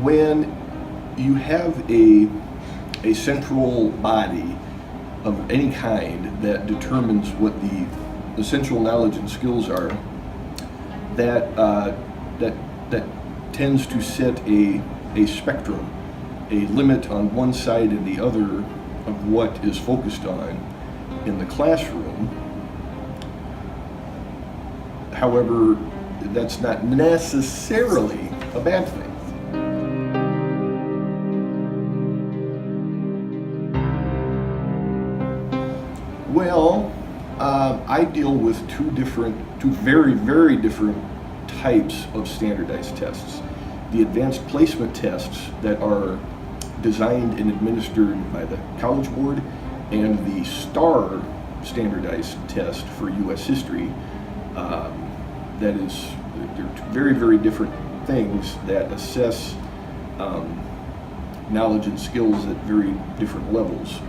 when you have a central body of any kind that determines what the essential knowledge and skills are, that tends to set a spectrum, a limit on one side and the other of what is focused on in the classroom. However, that's not necessarily a bad thing. Well, I deal with two very, very different types of standardized tests. The advanced placement tests that are designed and administered by the College Board, and the STAR standardized test for U.S. history. That is, they're very, very different things that assess knowledge and skills at very different levels.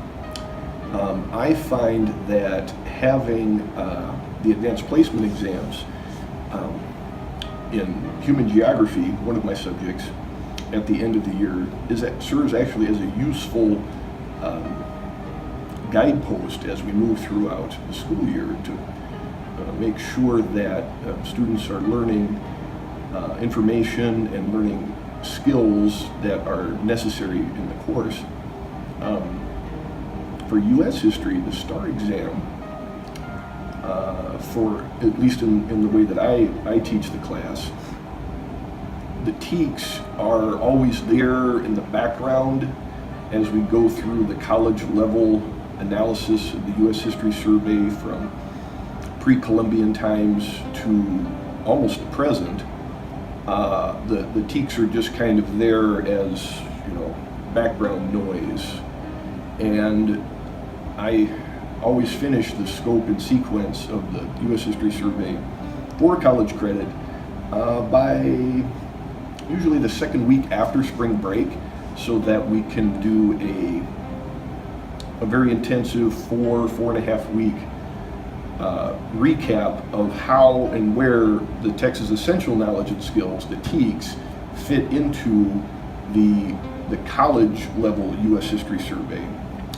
I find that having the advanced placement exams in human geography, one of my subjects, at the end of the year serves actually as a useful guidepost as we move throughout the school year to make sure that students are learning information and learning skills that are necessary in the course. For U.S. history, the STAR exam, for at least in the way that I teach the class, the TEKS are always there in the background as we go through the college level analysis of the U.S. History Survey from pre-Columbian times to almost the present. The TEKS are just kind of there as, background noise. And I always finish the scope and sequence of the U.S. History Survey for college credit by usually the second week after spring break, so that we can do a very intensive 4.5 week recap of how and where the Texas Essential Knowledge and Skills, the TEKS, fit into the college level U.S. History Survey.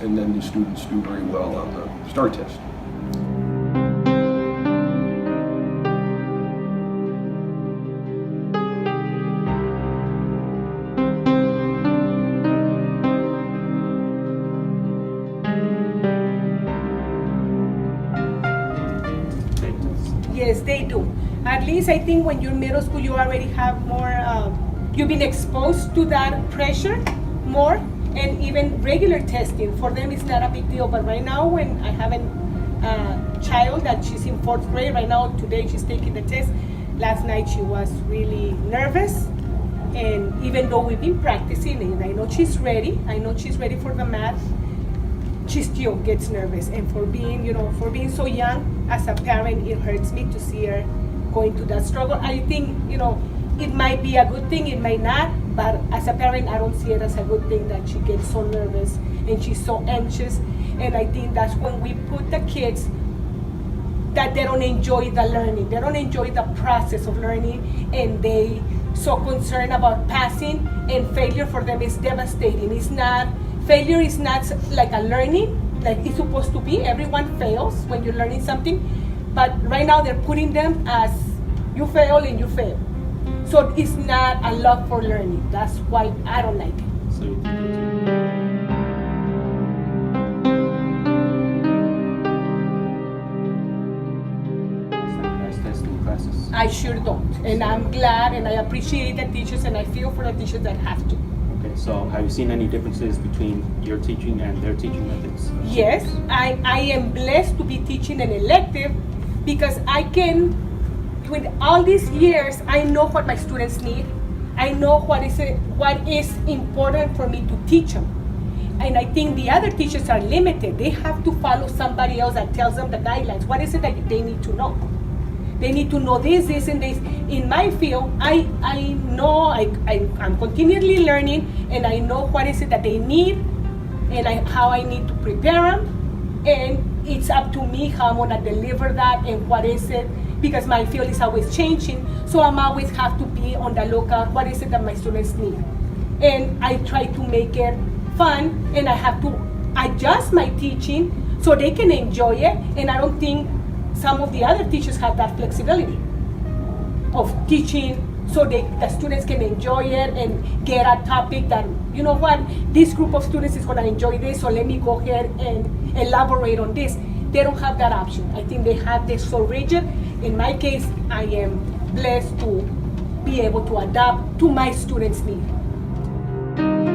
And then the students do very well on the STAR test. Yes, they do. At least I think when you're middle school, you already have more, you've been exposed to that pressure more, and even regular testing, for them it's not a big deal. But right now, when I have a child that she's in 4th grade, right now, today she's taking the test. Last night she was really nervous, and even though we've been practicing, and I know she's ready for the math, she still gets nervous. And for being so young, as a parent, it hurts me to see her going through that struggle. I think, it might be a good thing, it might not, but as a parent, I don't see it as a good thing that she gets so nervous and she's so anxious. And I think that's when we put the kids that they don't enjoy the learning, they don't enjoy the process of learning, and they so concerned about passing, and failure for them is devastating. Failure is not like a learning, like it's supposed to be. Everyone fails when you're learning something, but right now they're putting them as you fail and you fail. So it's not a love for learning. That's why I don't like it. Standardized testing classes? I sure don't. And I'm glad and I appreciate the teachers, and I feel for the teachers that have to. Okay, so have you seen any differences between your teaching and their teaching methods? Yes, I am blessed to be teaching an elective, because I can, with all these years, I know what my students need. I know what is important for me to teach them. And I think the other teachers are limited. They have to follow somebody else that tells them the guidelines. What is it that they need to know? They need to know this, and this. In my field, I know I'm continually learning, and I know what is it that they need, and how I need to prepare them. And it's up to me how I'm gonna deliver that, and what is it, because my field is always changing. So I'm always have to be on the lookout. What is it that my students need? and I try to make it fun, and I have to adjust my teaching so they can enjoy it, and I don't think some of the other teachers have that flexibility of teaching so the students can enjoy it and get a topic that, you know what, this group of students is going to enjoy this, so let me go ahead and elaborate on this. They don't have that option. I think they have this so rigid. In my case, I am blessed to be able to adapt to my students' needs.